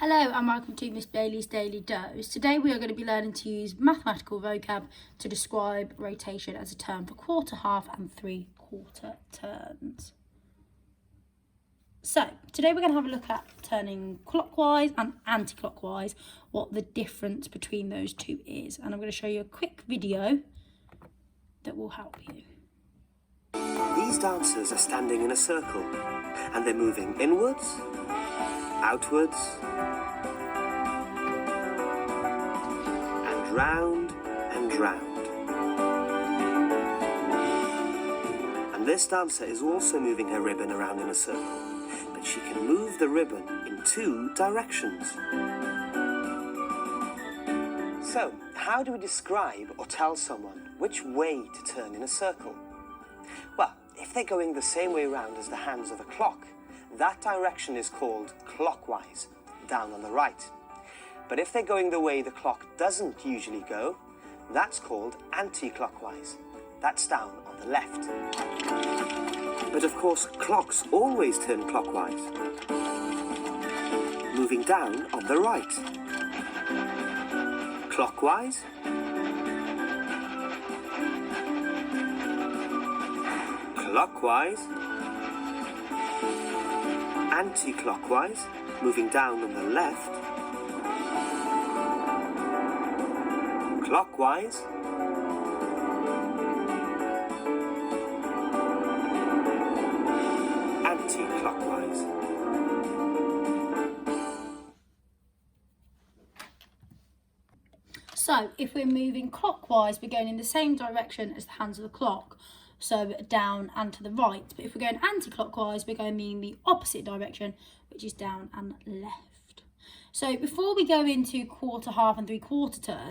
Hello and welcome to Miss Bailey's Daily Dose. Today we are going to be learning to use mathematical vocab to describe rotation as a term for quarter, half and three-quarter turns. So today we're going to have a look at turning clockwise and anti-clockwise, what the difference between those two is. And I'm going to show you a quick video that will help you. These dancers are standing in a circle and they're moving inwards, outwards, and round and round. And this dancer is also moving her ribbon around in a circle, but she can move the ribbon in two directions. So, how do we describe or tell someone which way to turn in a circle? Well, if they're going the same way round as the hands of a clock, that direction is called clockwise, down on the right. But if they're going the way the clock doesn't usually go, that's called anti-clockwise. That's down on the left. But of course, clocks always turn clockwise, moving down on the right. Clockwise, clockwise, anti-clockwise, moving down on the left. Clockwise, anti-clockwise. So if we're moving clockwise, we're going in the same direction as the hands of the clock, so down and to the right. But if we're going anti-clockwise, we're going in the opposite direction, which is down and left. So before we go into quarter, half and three-quarter turn,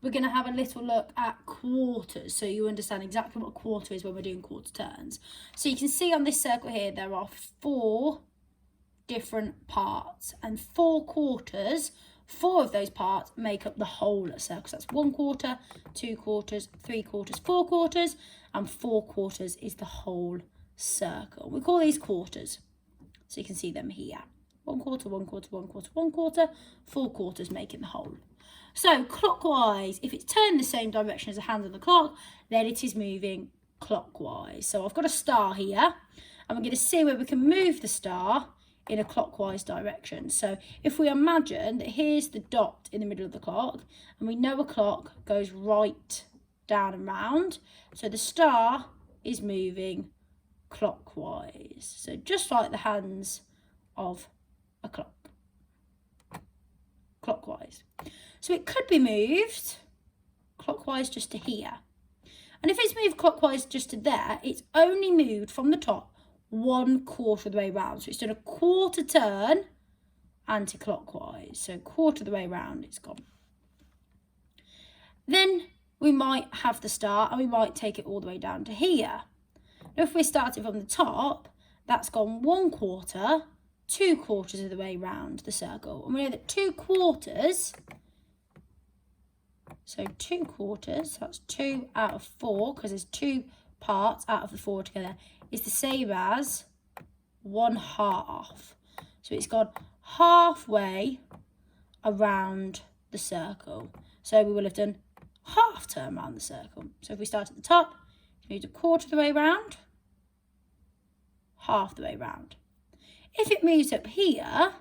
we're going to have a little look at quarters, so you understand exactly what a quarter is when we're doing quarter turns. So you can see on this circle here, there are 4 different parts, and 4 quarters, 4 of those parts make up the whole circle. So that's 1 quarter, 2 quarters, 3 quarters, 4 quarters, and 4 quarters is the whole circle. We call these quarters, so you can see them here. 1 quarter, 1 quarter, 1 quarter, 1 quarter, 4 quarters making the whole. So clockwise, if it's turned the same direction as the hand of the clock, then it is moving clockwise. So I've got a star here, and we're going to see where we can move the star in a clockwise direction. So if we imagine that here's the dot in the middle of the clock, and we know a clock goes right, down and round, so the star is moving clockwise. So just like the hands of a clock, clockwise. So it could be moved clockwise just to here. And if it's moved clockwise just to there, it's only moved from the top 1 quarter of the way round. So it's done a quarter turn anti-clockwise. So quarter of the way round, it's gone. Then we might have the star and we might take it all the way down to here. Now if we're starting from the top, that's gone 1 quarter, 2 quarters of the way round the circle. And we know that 2 quarters, so 2 quarters, that's 2 out of 4, because there's 2 parts out of the 4 together, is the same as 1/2. So it's gone halfway around the circle. So we will have done half turn around the circle. So if we start at the top, move a quarter of the way round, half the way round. If it moves up here,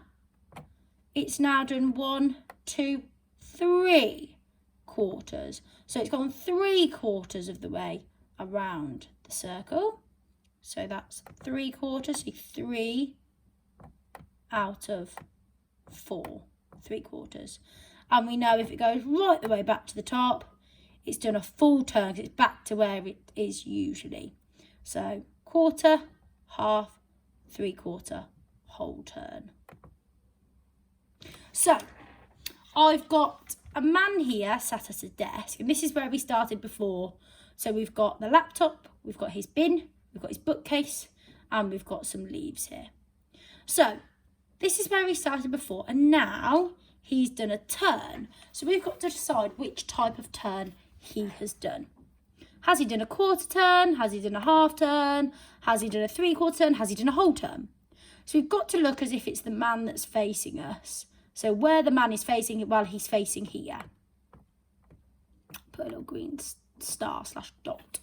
it's now done 1, 2, 3 quarters. So it's gone 3 quarters of the way around the circle. So that's 3 quarters, so 3 out of 4, 3 quarters. And we know if it goes right the way back to the top, it's done a full turn, because it's back to where it is usually. So quarter, half, 3/4, whole turn. So I've got a man here sat at a desk, and this is where we started before. So we've got the laptop, we've got his bin, we've got his bookcase, and we've got some leaves here. So this is where we started before, and now he's done a turn. So we've got to decide which type of turn he has done. Has he done a quarter turn? Has he done a half turn? Has he done a 3/4 turn? Has he done a whole turn? So we've got to look as if it's the man that's facing us. So where the man is facing, well, he's facing here. Put a little green star / dot.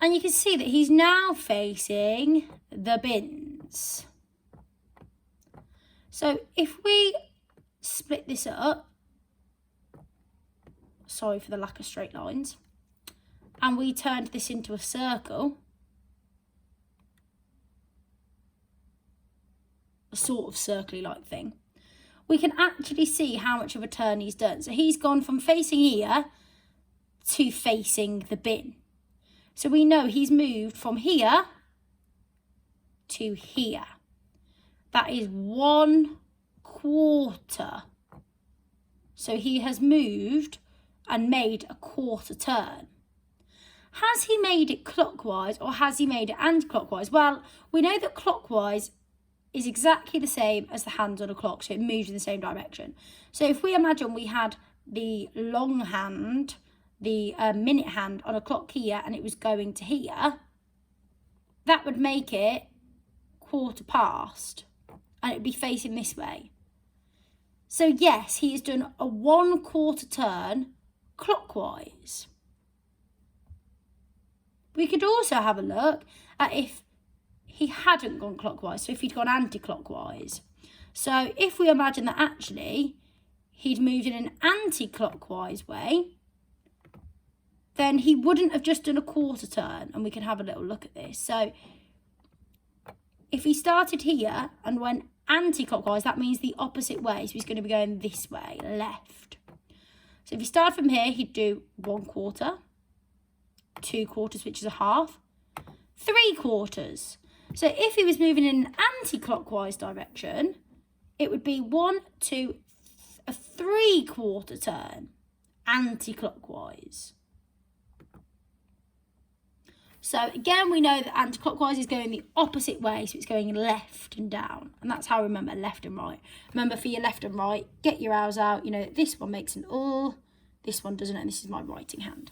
And you can see that he's now facing the bins. So if we split this up, sorry for the lack of straight lines, and we turned this into a circle, a sort of circly-like thing, we can actually see how much of a turn he's done. So he's gone from facing here to facing the bin. So we know he's moved from here to here. That is 1/4. So he has moved and made a quarter turn. Has he made it clockwise or has he made it anti-clockwise? Well, we know that clockwise is exactly the same as the hands on a clock, so it moves in the same direction. So if we imagine we had the long hand, the minute hand on a clock here, and it was going to here, that would make it 1/4 past, and it would be facing this way. So yes, he has done a 1/4 turn clockwise. We could also have a look at if he hadn't gone clockwise, so if he'd gone anti-clockwise. So if we imagine that actually he'd moved in an anti-clockwise way, then he wouldn't have just done a 1/4 turn, and we can have a little look at this. So if he started here and went anti-clockwise, that means the opposite way, so he's going to be going this way, left. So if he started from here, he'd do 1/4, 2/4, which is a half, 3/4. So if he was moving in an anti-clockwise direction, it would be 1, 2, a 3/4 turn, anti-clockwise. So again, we know that anti-clockwise is going the opposite way, so it's going left and down. And that's how I remember left and right. Remember, for your left and right, get your arrows out. You know, this one makes an "ul", this one doesn't, and this is my writing hand.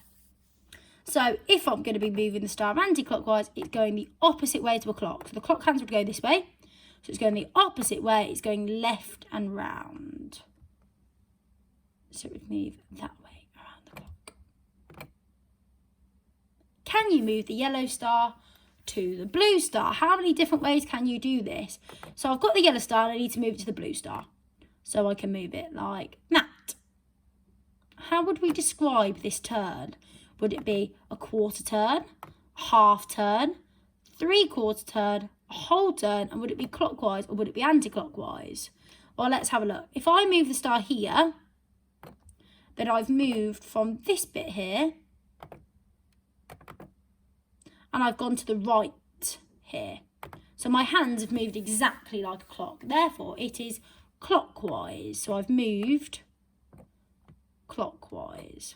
So if I'm going to be moving the star anti-clockwise, it's going the opposite way to a clock. So the clock hands would go this way. So it's going the opposite way. It's going left and round. So it would move that way around the clock. Can you move the yellow star to the blue star? How many different ways can you do this? So I've got the yellow star and I need to move it to the blue star. So I can move it like that. How would we describe this turn? Would it be a 1/4 turn, a half turn, 3/4 turn, a whole turn, and would it be clockwise or would it be anti-clockwise? Well, let's have a look. If I move the star here, then I've moved from this bit here and I've gone to the right here. So my hands have moved exactly like a clock. Therefore, it is clockwise. So I've moved clockwise.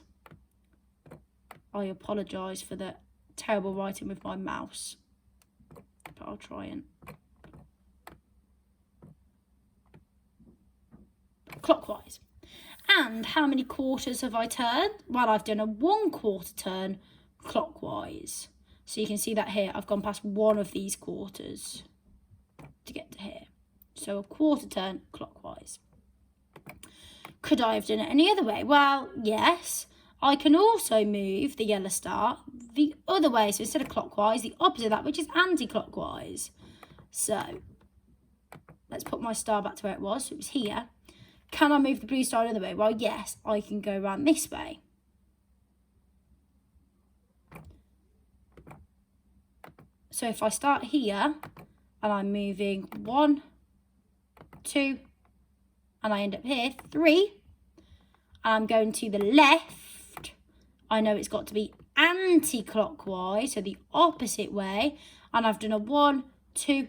I apologise for the terrible writing with my mouse, but I'll try and. Clockwise. And how many quarters have I turned? Well, I've done a 1/4 turn clockwise. So you can see that here, I've gone past one of these quarters to get to here. So a 1/4 turn clockwise. Could I have done it any other way? Well, yes. I can also move the yellow star the other way. So instead of clockwise, the opposite of that, which is anti-clockwise. So let's put my star back to where it was. So it was here. Can I move the blue star another way? Well, yes, I can go around this way. So if I start here and I'm moving 1, 2, and I end up here, 3, and I'm going to the left, I know it's got to be anti-clockwise, so the opposite way, and I've done a 1, 2,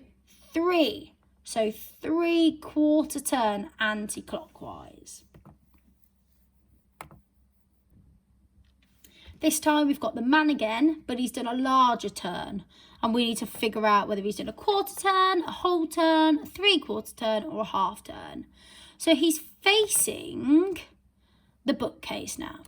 3. So 3/4 turn anti-clockwise. This time we've got the man again, but he's done a larger turn. And we need to figure out whether he's done a 1/4 turn, a whole turn, a 3/4 turn, or a half turn. So he's facing the bookcase now.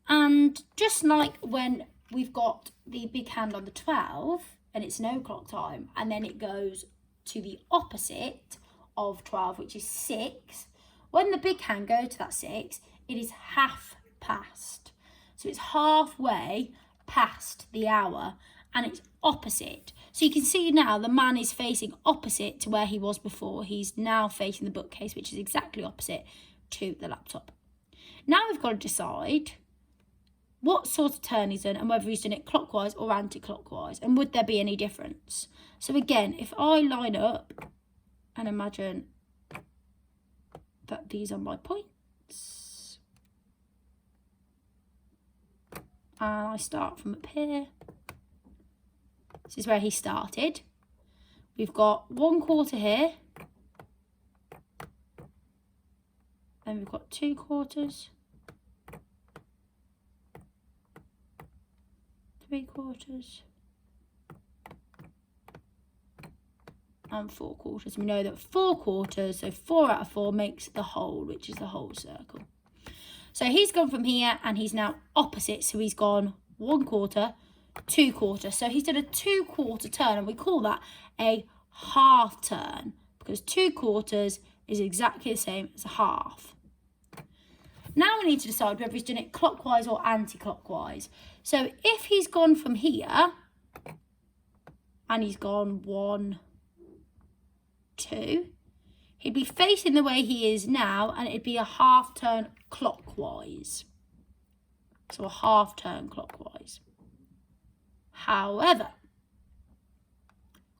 And just like when we've got the big hand on the 12, and it's no clock time, and then it goes to the opposite of 12, which is 6, When the big hand goes to that 6, it is half past. So it's halfway past the hour and it's opposite. So you can see now the man is facing opposite to where he was before. He's now facing the bookcase, which is exactly opposite to the laptop. Now we've got to decide what sort of turn he's done and whether he's done it clockwise or anti-clockwise, and would there be any difference. So again, if I line up and imagine that these are my points, and I start from up here, this is where he started. We've got 1/4 here, then we've got 2/4, 3/4, and 4/4. We know that 4/4, so 4 out of 4 makes the whole, which is the whole circle. So he's gone from here and he's now opposite. So he's gone 1/4, 2/4. So he's done a 2/4 turn, and we call that a half turn because 2/4 is exactly the same as a half. Now we need to decide whether he's done it clockwise or anti-clockwise. So if he's gone from here and he's gone 1, 2, he'd be facing the way he is now, and it'd be a half turn clockwise. So a half turn clockwise. However,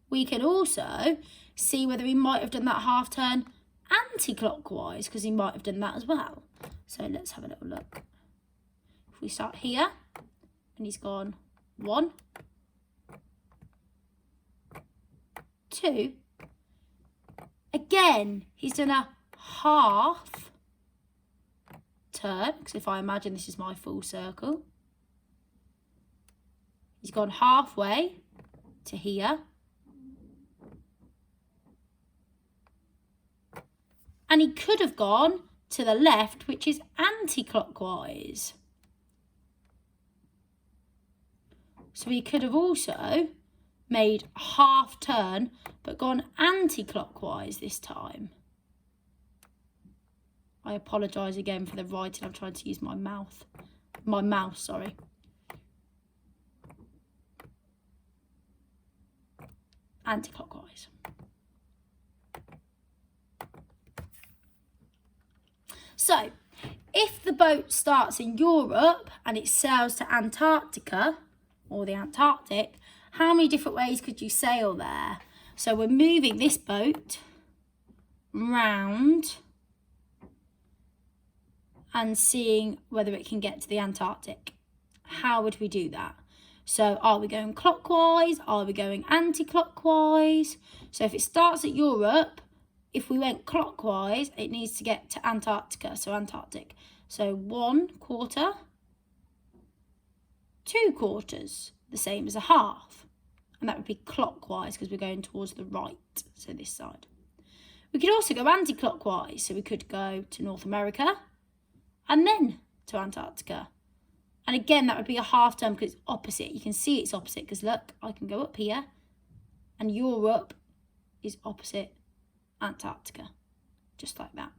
we can also see whether he might have done that half turn anti-clockwise, because he might have done that as well. So let's have a little look. If we start here and he's gone 1, 2, again, he's done a half turn, because if I imagine this is my full circle, he's gone halfway to here. And he could have gone to the left, which is anti-clockwise. So he could have also made a half turn, but gone anti-clockwise this time. I apologise again for the writing. I'm trying to use my mouse, sorry. Anti-clockwise. So, if the boat starts in Europe and it sails to Antarctica, or the Antarctic, how many different ways could you sail there? So we're moving this boat round and seeing whether it can get to the Antarctic. How would we do that? So are we going clockwise? Are we going anti-clockwise? So if it starts at Europe, if we went clockwise, it needs to get to Antarctica, so Antarctic. So 1/4, 2/4, the same as a half. And that would be clockwise because we're going towards the right, so this side. We could also go anti-clockwise, so we could go to North America and then to Antarctica. And again, that would be a half turn because it's opposite. You can see it's opposite because look, I can go up here and Europe is opposite Antarctica, just like that.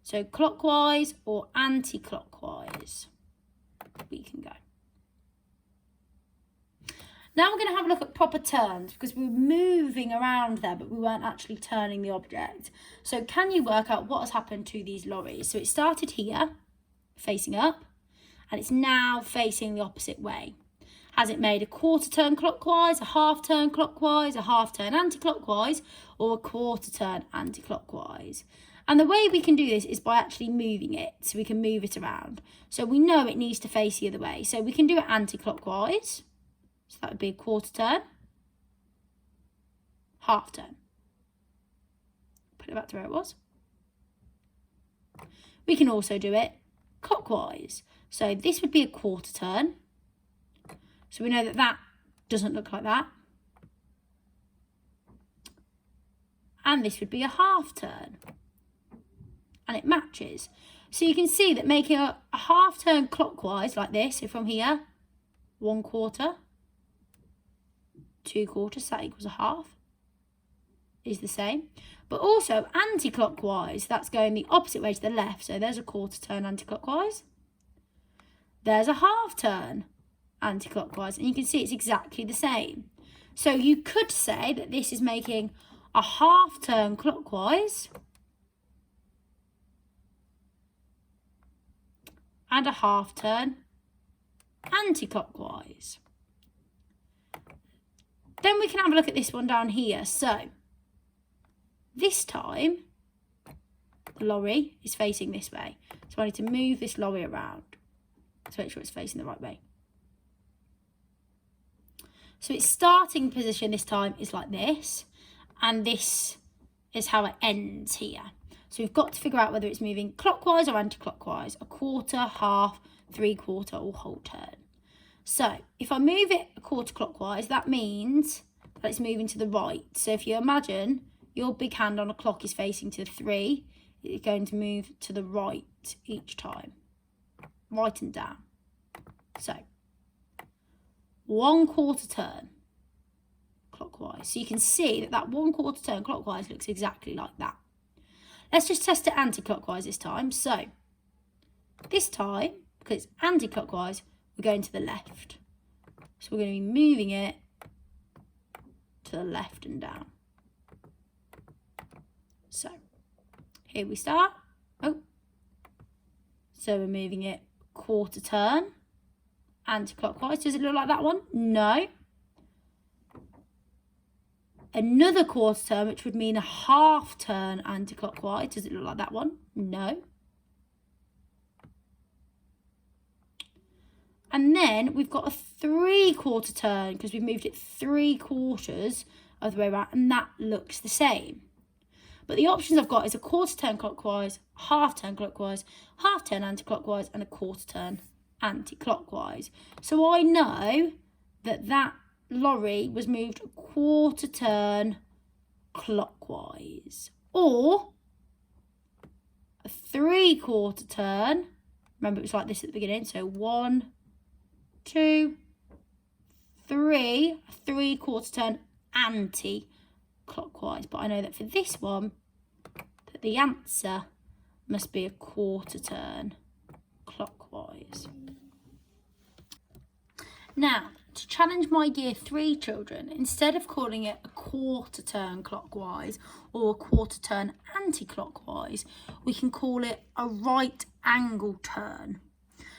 So clockwise or anti-clockwise, we can go. Now we're going to have a look at proper turns because we were moving around there, but we weren't actually turning the object. So can you work out what has happened to these lorries? So it started here, facing up, and it's now facing the opposite way. Has it made a 1/4 turn clockwise, a half turn clockwise, a half turn anti-clockwise, or a 1/4 turn anti-clockwise? And the way we can do this is by actually moving it, so we can move it around. So we know it needs to face the other way. So we can do it anti-clockwise. So that would be a 1/4 turn, half turn. Put it back to where it was. We can also do it clockwise. So this would be a 1/4 turn. So we know that that doesn't look like that. And this would be a half turn. And it matches. So you can see that making a half turn clockwise like this, so from here, 1/4, 2/4, so that equals a half. is the same. But also anti-clockwise, that's going the opposite way to the left. So there's a quarter turn anti-clockwise. There's a half turn anti-clockwise, and you can see it's exactly the same. So you could say that this is making a half turn clockwise and a half turn anti-clockwise. Then we can have a look at this one down here. So this time the lorry is facing this way. So I need to move this lorry around to make sure it's facing the right way. So its starting position this time is like this, and this is how it ends here. So we've got to figure out whether it's moving clockwise or anti-clockwise, a quarter, half, 3/4 or whole turn. So if I move it a quarter clockwise, that means that it's moving to the right. So if you imagine your big hand on a clock is facing to 3, it's going to move to the right each time, right and down. So 1/4 turn clockwise. So you can see that 1/4 turn clockwise looks exactly like that. Let's just test it anti-clockwise this time. So this time, because it's anti-clockwise, we're going to the left. So we're going to be moving it to the left and down. So here we start. Oh, so we're moving it quarter turn anti-clockwise. Does it look like that one? No. Another quarter turn, which would mean a half turn anti-clockwise. Does it look like that one? No. And then we've got a 3/4 turn because we've moved it 3/4 of the way around, and that looks the same. But the options I've got is a quarter turn clockwise, half turn clockwise, half turn anti-clockwise, and a quarter turn anti-clockwise. So I know that that lorry was moved a quarter turn clockwise, or a 3/4 turn. Remember, it was like this at the beginning. So 1, 2, 3, a 3/4 turn anti-clockwise. But I know that for this one, that the answer must be a quarter turn clockwise. Now, to challenge my year 3 children, instead of calling it a quarter turn clockwise or a quarter turn anti-clockwise, we can call it a right angle turn.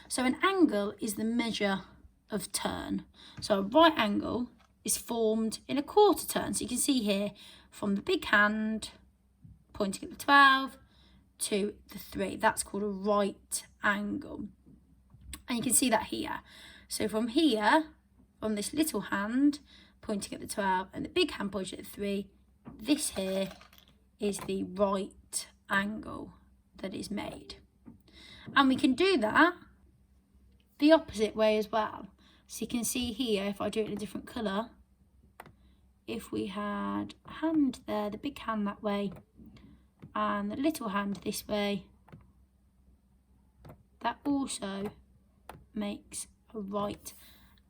So an angle is the measure of turn. So a right angle is formed in a quarter turn. So you can see here from the big hand pointing at the 12 to the 3. That's called a right angle. And you can see that here. So from here, from this little hand pointing at the 12 and the big hand pointing at the 3, this here is the right angle that is made. And we can do that the opposite way as well. So you can see here, if I do it in a different colour, if we had a hand there, the big hand that way, and the little hand this way, that also makes a right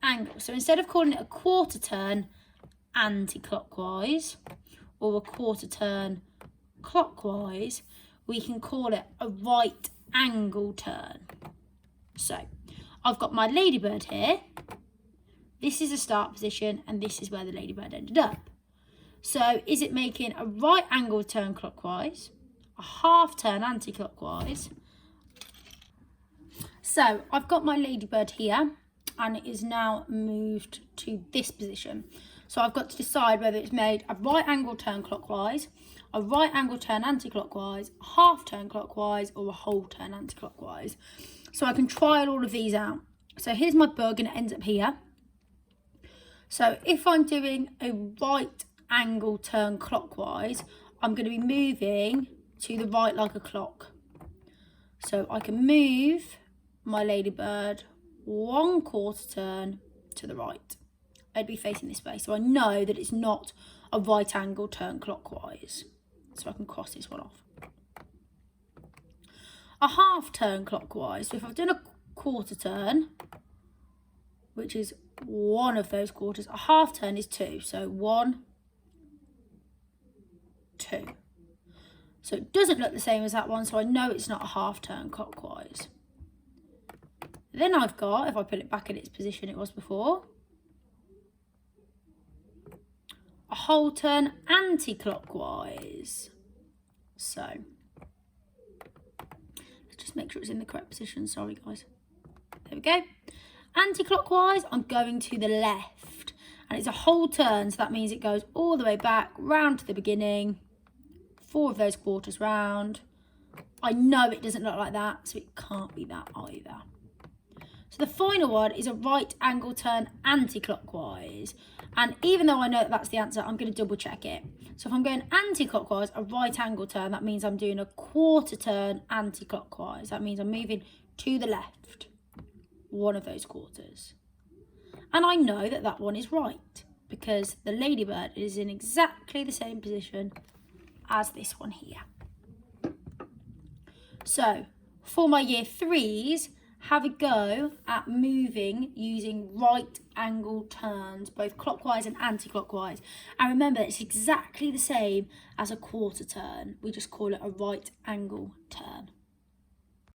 angle. So instead of calling it a quarter turn anti-clockwise or a quarter turn clockwise, we can call it a right angle turn. So I've got my ladybird here. This is the start position and this is where the ladybird ended up. So is it making a right angle turn clockwise, a half turn anti-clockwise? So I've got my ladybird here and it is now moved to this position. So I've got to decide whether it's made a right angle turn clockwise, a right angle turn anti-clockwise, a half turn clockwise, or a whole turn anti-clockwise. So I can trial all of these out. So here's my bug and it ends up here. So if I'm doing a right angle turn clockwise, I'm going to be moving to the right like a clock. So I can move my ladybird 1/4 turn to the right. I'd be facing this way. So I know that it's not a right angle turn clockwise. So I can cross this one off. A half turn clockwise. So if I've done a quarter turn, which is one of those quarters, a half turn is 2. So 1, So it doesn't look the same as that one, so I know it's not a half turn clockwise. Then I've got, if I put it back in its position it was before, a whole turn anti-clockwise. So let's just make sure it's in the correct position. Sorry guys. There we go. Anti-clockwise, I'm going to the left. And it's a whole turn, so that means it goes all the way back, round to the beginning. 4 of those quarters round. I know it doesn't look like that, so it can't be that either. So the final one is a right angle turn anti-clockwise. And even though I know that that's the answer, I'm going to double check it. So if I'm going anti-clockwise, a right angle turn, that means I'm doing a quarter turn anti-clockwise. That means I'm moving to the left, one of those quarters. And I know that that one is right because the Ladybird is in exactly the same position as this one here. So for my year 3s, have a go at moving using right angle turns, both clockwise and anti-clockwise. And remember, it's exactly the same as a quarter turn. We just call it a right angle turn.